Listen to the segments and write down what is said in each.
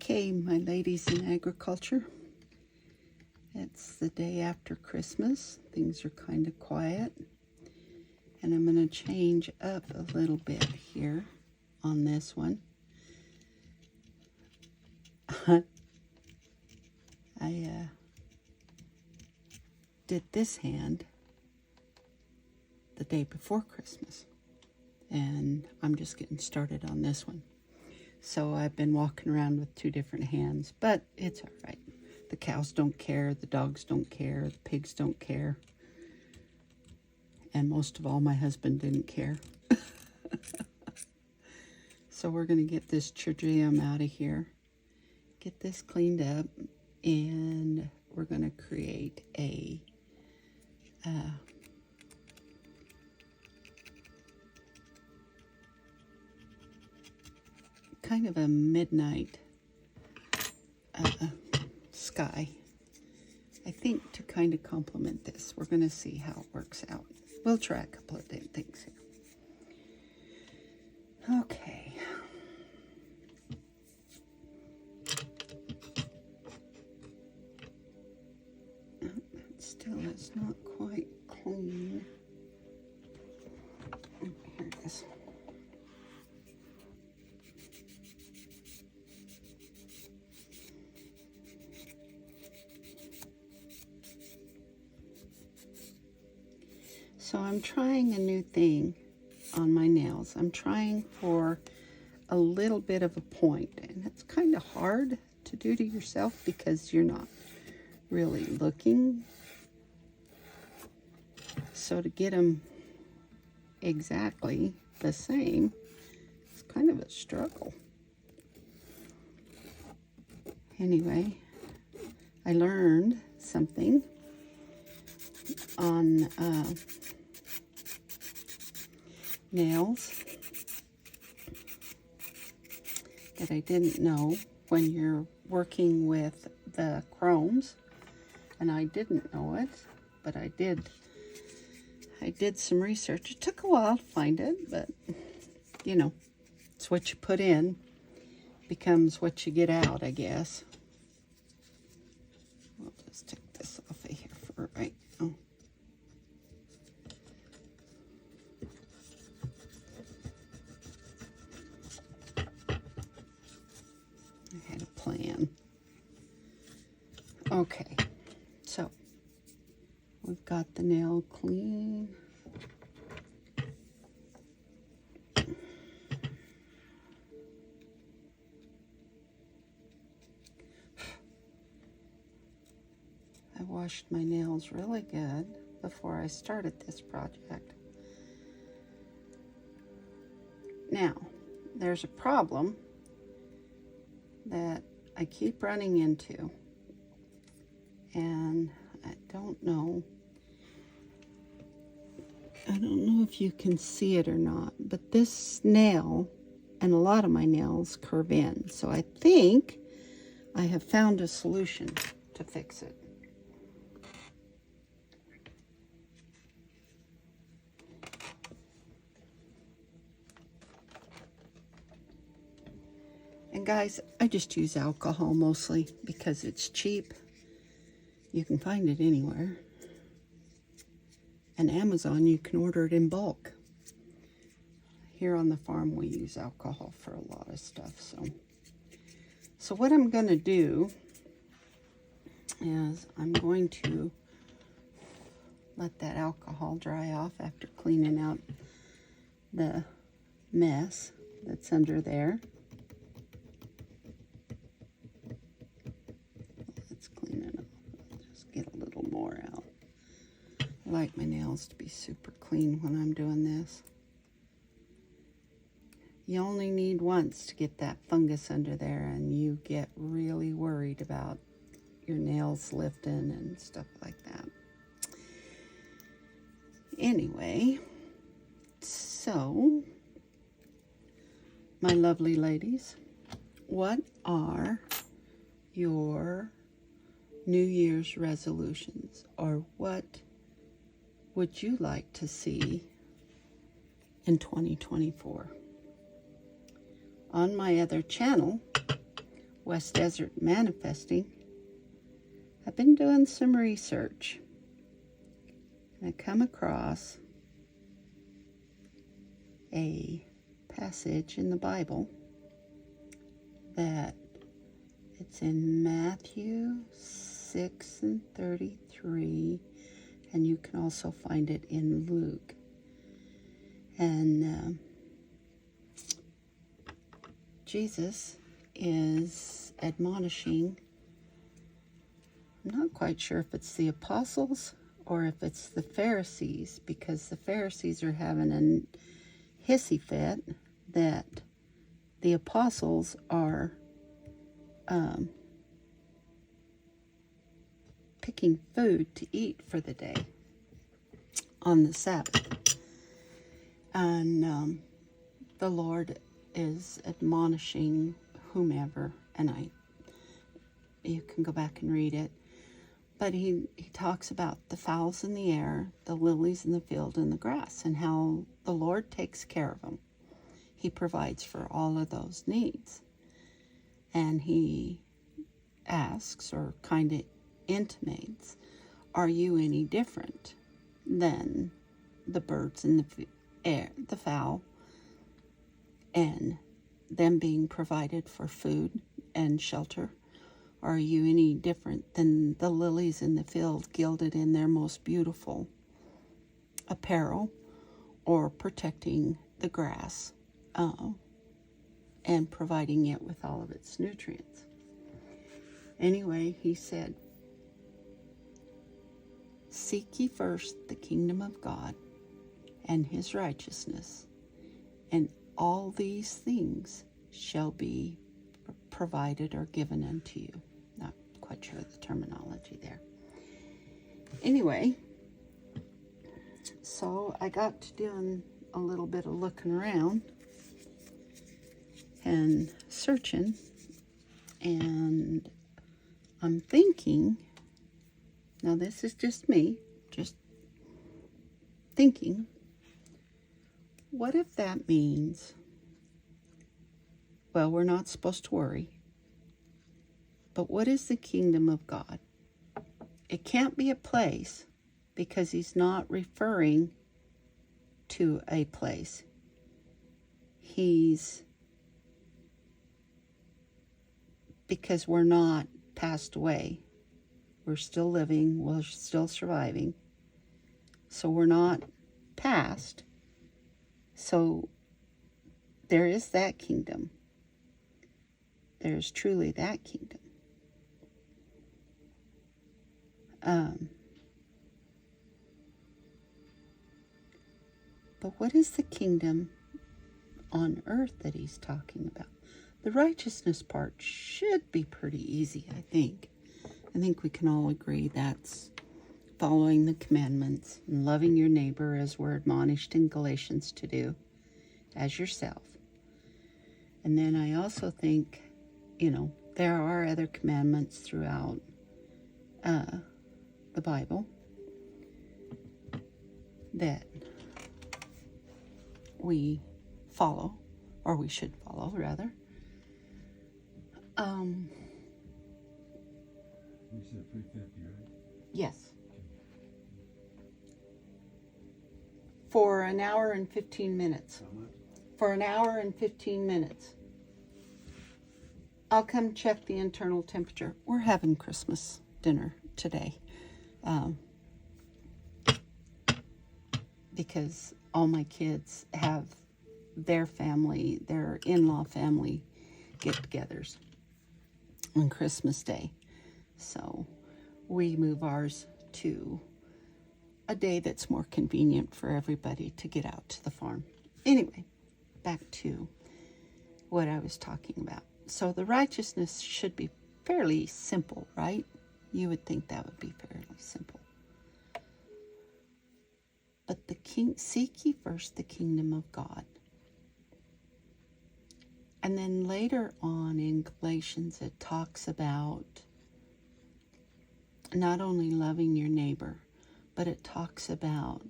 Okay, my ladies in agriculture, it's the day after Christmas. Things are kind of quiet, and I'm going to change up a little bit here on this one. I did this hand the day before Christmas, and I'm just getting started on this one. So I've been walking around with two different hands, but it's all right. The cows don't care, the dogs don't care, the pigs don't care, and most of all, my husband didn't care. So we're going to get this tritium out of here, get this cleaned up, and we're going to create a kind of a midnight sky, I think, to kind of complement this. We're going to see how it works out. We'll try a couple of things here. Okay. Still, it's not quite clean. Here it is. So I'm trying a new thing on my nails. I'm trying for a little bit of a point, and it's kind of hard to do to yourself because you're not really looking. So to get them exactly the same, it's kind of a struggle. Anyway, I learned something on nails that I didn't know when you're working with the chromes, and I didn't know it, but I did some research. It took a while to find it, but you know, it's what you put in becomes what you get out, I guess. We'll just take this off of here for right now. I had a plan. Okay, so we've got the nail clean. I washed my nails really good before I started this project. Now, there's a problem that I keep running into, and I don't know if you can see it or not, but this nail and a lot of my nails curve in. So I think I have found a solution to fix it. And guys, I just use alcohol mostly because it's cheap. You can find it anywhere. And Amazon, you can order it in bulk. Here on the farm, we use alcohol for a lot of stuff. So what I'm going to do is I'm going to let that alcohol dry off after cleaning out the mess that's under there. Let's clean it up. Just get a little more out. I like my nails to be super clean when I'm doing this. You only need once to get that fungus under there, and you get really worried about your nails lifting and stuff like that. Anyway, so my lovely ladies, what are your New Year's resolutions, or what would you like to see in 2024? On my other channel, West Desert Manifesting, I've been doing some research. And I come across a passage in the Bible that it's in Matthew 6:33, and you can also find it in Luke. And Jesus is admonishing, I'm not quite sure if it's the apostles or if it's the Pharisees, because the Pharisees are having a hissy fit that the apostles are picking food to eat for the day on the Sabbath. And the Lord is admonishing whomever, and you can go back and read it, but he talks about the fowls in the air, the lilies in the field, and the grass, and how the Lord takes care of them. He provides for all of those needs. And he asks, or kind of intimates, are you any different than the birds in the air, the fowl, and them being provided for food and shelter? Are you any different than the lilies in the field, gilded in their most beautiful apparel, or protecting the grass and providing it with all of its nutrients? Anyway, he said, seek ye first the kingdom of God and his righteousness, and all these things shall be provided or given unto you. Not quite sure the terminology there. Anyway, so I got to doing a little bit of looking around and searching, and I'm thinking, now this is just me, just thinking, what if that means, well, we're not supposed to worry, but what is the kingdom of God? It can't be a place, because he's not referring to a place. Because we're not passed away. We're still living, we're still surviving. So we're not past. So there is that kingdom. There's truly that kingdom. But what is the kingdom on earth that he's talking about? The righteousness part should be pretty easy, I think. I think we can all agree that's following the commandments and loving your neighbor as we're admonished in Galatians to do, as yourself. And then I also think, there are other commandments throughout the Bible that we follow, or we should follow, rather. You said 350, right? Yes. For an hour and 15 minutes. How much? For an hour and 15 minutes. I'll come check the internal temperature. We're having Christmas dinner today. Because all my kids have their family, their in-law family get-togethers on Christmas Day. So we move ours to a day that's more convenient for everybody to get out to the farm. Anyway, back to what I was talking about. So the righteousness should be fairly simple, right? You would think that would be fairly simple. But seek ye first the kingdom of God. And then later on in Galatians, it talks about not only loving your neighbor, but it talks about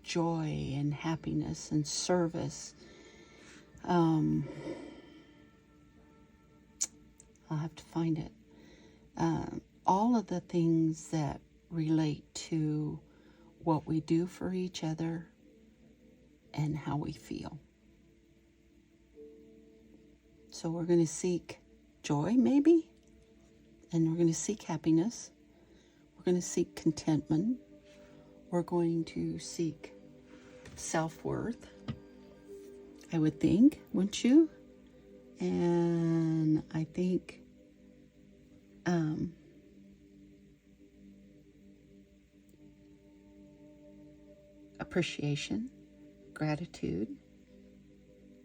joy and happiness and service. I'll have to find it. All of the things that relate to what we do for each other and how we feel. So we're going to seek joy, maybe, and we're going to seek happiness. We're going to seek contentment. We're going to seek self-worth, I would think, wouldn't you? And I think appreciation, gratitude,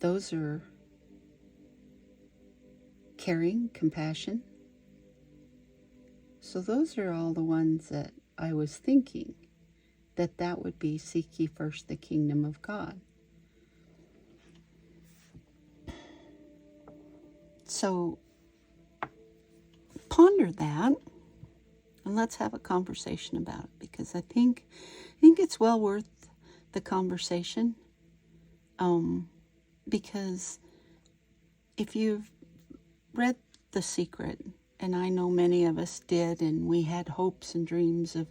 those are caring, compassion. So those are all the ones that I was thinking that would be seek ye first the kingdom of God. So ponder that and let's have a conversation about it, because I think it's well worth the conversation. Because if you've read The Secret, and I know many of us did, and we had hopes and dreams of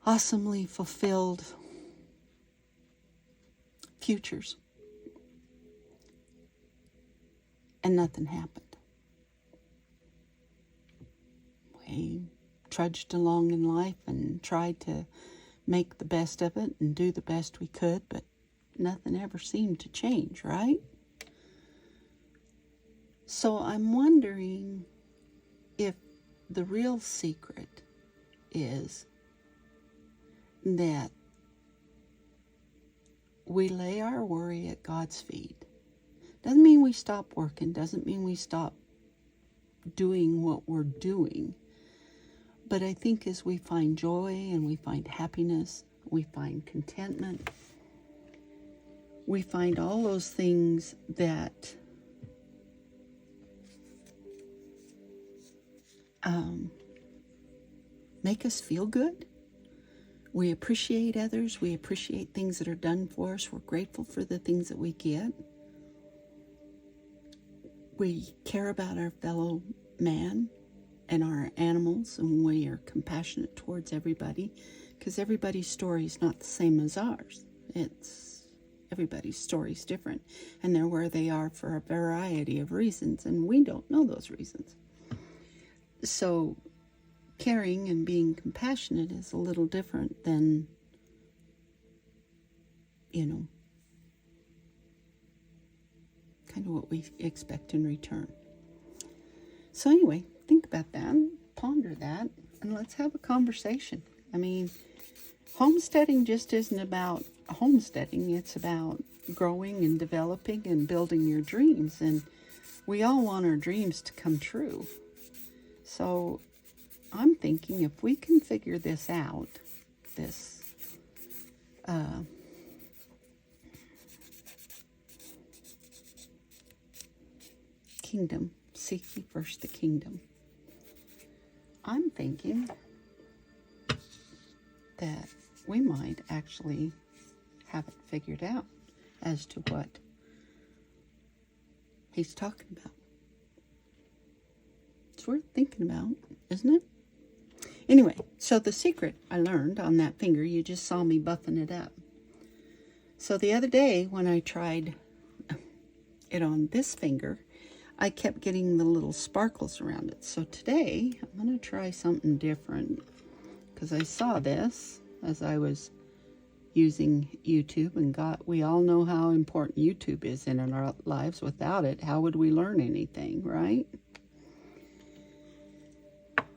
awesomely fulfilled futures, and nothing happened. We trudged along in life and tried to make the best of it and do the best we could, but nothing ever seemed to change, right? So I'm wondering if the real secret is that we lay our worry at God's feet. Doesn't mean we stop working, doesn't mean we stop doing what we're doing. But I think as we find joy and we find happiness, we find contentment, we find all those things that make us feel good. We appreciate others. We appreciate things that are done for us. We're grateful for the things that we get. We care about our fellow man and our animals, and we are compassionate towards everybody, because everybody's story is not the same as ours. Everybody's story is different, and they're where they are for a variety of reasons, and we don't know those reasons. So caring and being compassionate is a little different than, kind of what we expect in return. So anyway, think about that, ponder that, and let's have a conversation. I mean, homesteading just isn't about homesteading. It's about growing and developing and building your dreams. And we all want our dreams to come true. So I'm thinking if we can figure this out, this kingdom, seek ye first the kingdom, I'm thinking that we might actually have it figured out as to what he's talking about. It's worth thinking about, isn't it? Anyway, so the secret I learned on that finger, you just saw me buffing it up. So the other day when I tried it on this finger, I kept getting the little sparkles around it. So today I'm going to try something different, because I saw this as I was using YouTube, and we all know how important YouTube is in our lives. Without it, how would we learn anything, right?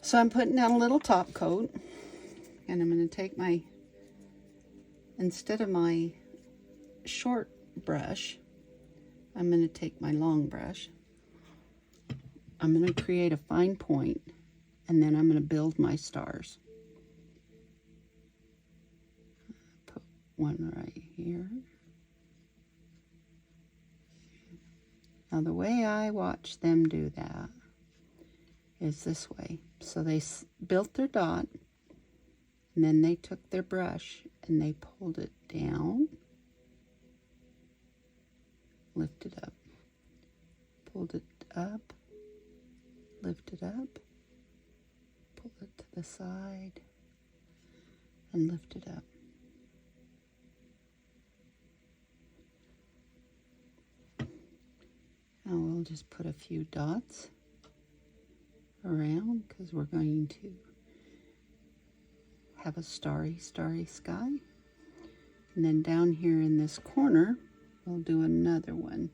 So I'm putting down a little top coat, and I'm going to take instead of my short brush, I'm going to take my long brush. I'm going to create a fine point, and then I'm going to build my stars. Put one right here. Now the way I watch them do that is this way. So they built their dot, and then they took their brush and they pulled it down, lifted up, pulled it up, lift it up, pull it to the side, and lift it up. Now we'll just put a few dots around because we're going to have a starry sky. And then down here in this corner, we'll do another one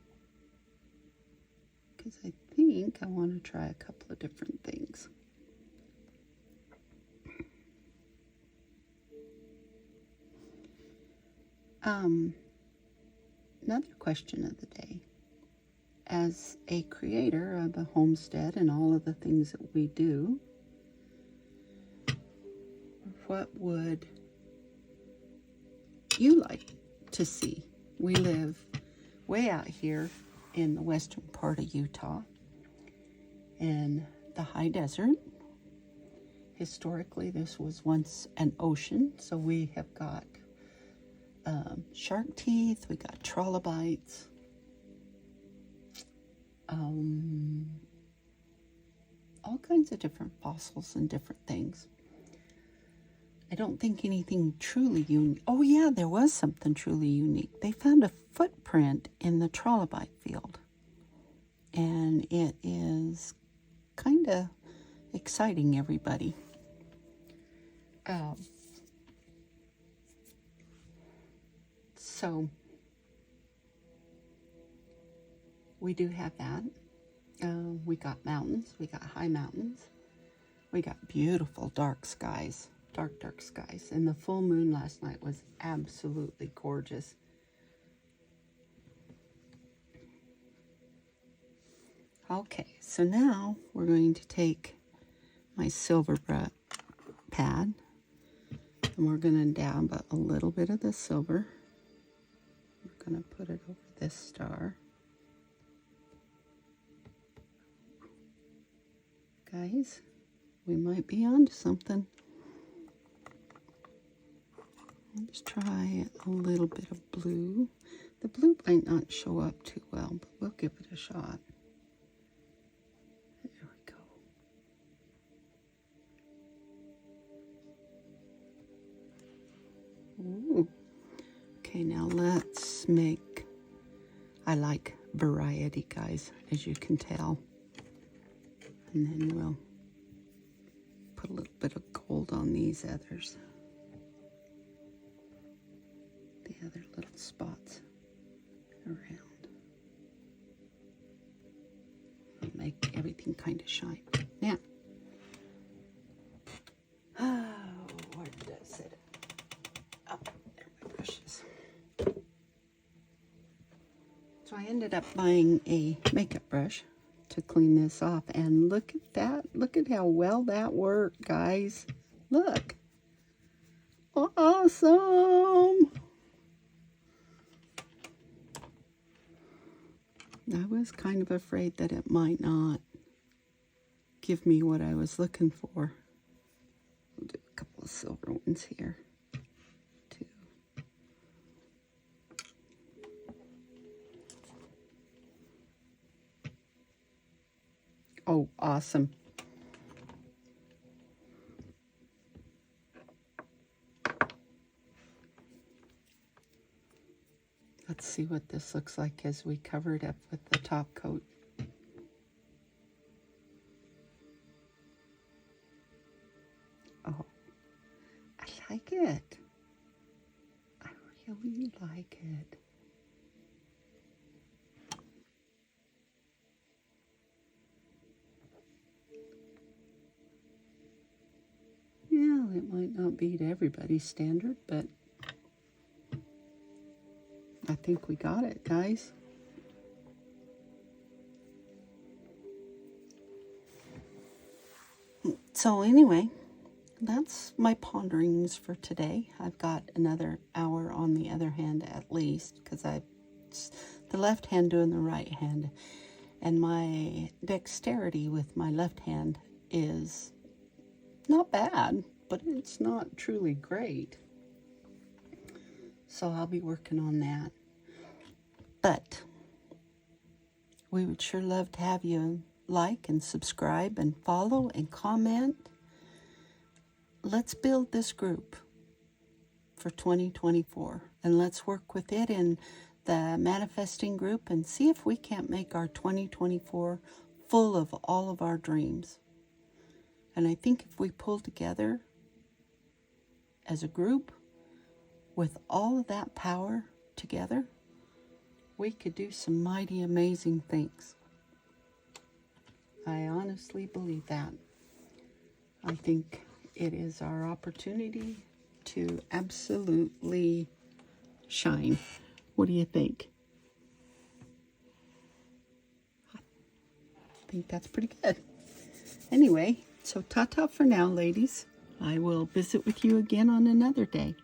because I think I want to try a couple of different things. Another question of the day. As a creator of a homestead and all of the things that we do, what would you like to see? We live way out here in the western part of Utah in the high desert. Historically, this was once an ocean, so we have got shark teeth, we got trilobites, all kinds of different fossils and different things. I don't think anything truly unique. Oh yeah, there was something truly unique. They found a footprint in the trilobite field. And it is kind of exciting everybody. So we do have that. We got mountains, we got high mountains, we got beautiful dark skies, dark skies. And the full moon last night was absolutely gorgeous. Okay, so now we're going to take my silver pad and we're going to dab a little bit of the silver. We're going to put it over this star. Guys, we might be onto something. Let's try a little bit of blue. The blue might not show up too well, but we'll give it a shot. There we go. Ooh. Okay, now let's make, I like variety, guys, as you can tell. And then we'll put a little bit of gold on these others. The other little spots around. It'll make everything kind of shine. Now, where did I set it? Oh, there are my brushes. So I ended up buying a makeup brush to clean this off, and look at that. Look at how well that worked, guys. Look. Awesome. I was kind of afraid that it might not give me what I was looking for. We'll do a couple of silver ones here, too. Oh, awesome. Let's see what this looks like as we cover it up with the top coat. Oh, I like it. I really like it. Yeah, it might not be to everybody's standard, but I think we got it, guys. So anyway, that's my ponderings for today. I've got another hour on the other hand at least, because the left hand doing the right hand. And my dexterity with my left hand is not bad, but it's not truly great. So I'll be working on that. But we would sure love to have you like and subscribe and follow and comment. Let's build this group for 2024, and let's work with it in the manifesting group and see if we can't make our 2024 full of all of our dreams. And I think if we pull together as a group with all of that power together, we could do some mighty amazing things. I honestly believe that. I think it is our opportunity to absolutely shine. What do you think? I think that's pretty good. Anyway, so ta-ta for now, ladies. I will visit with you again on another day.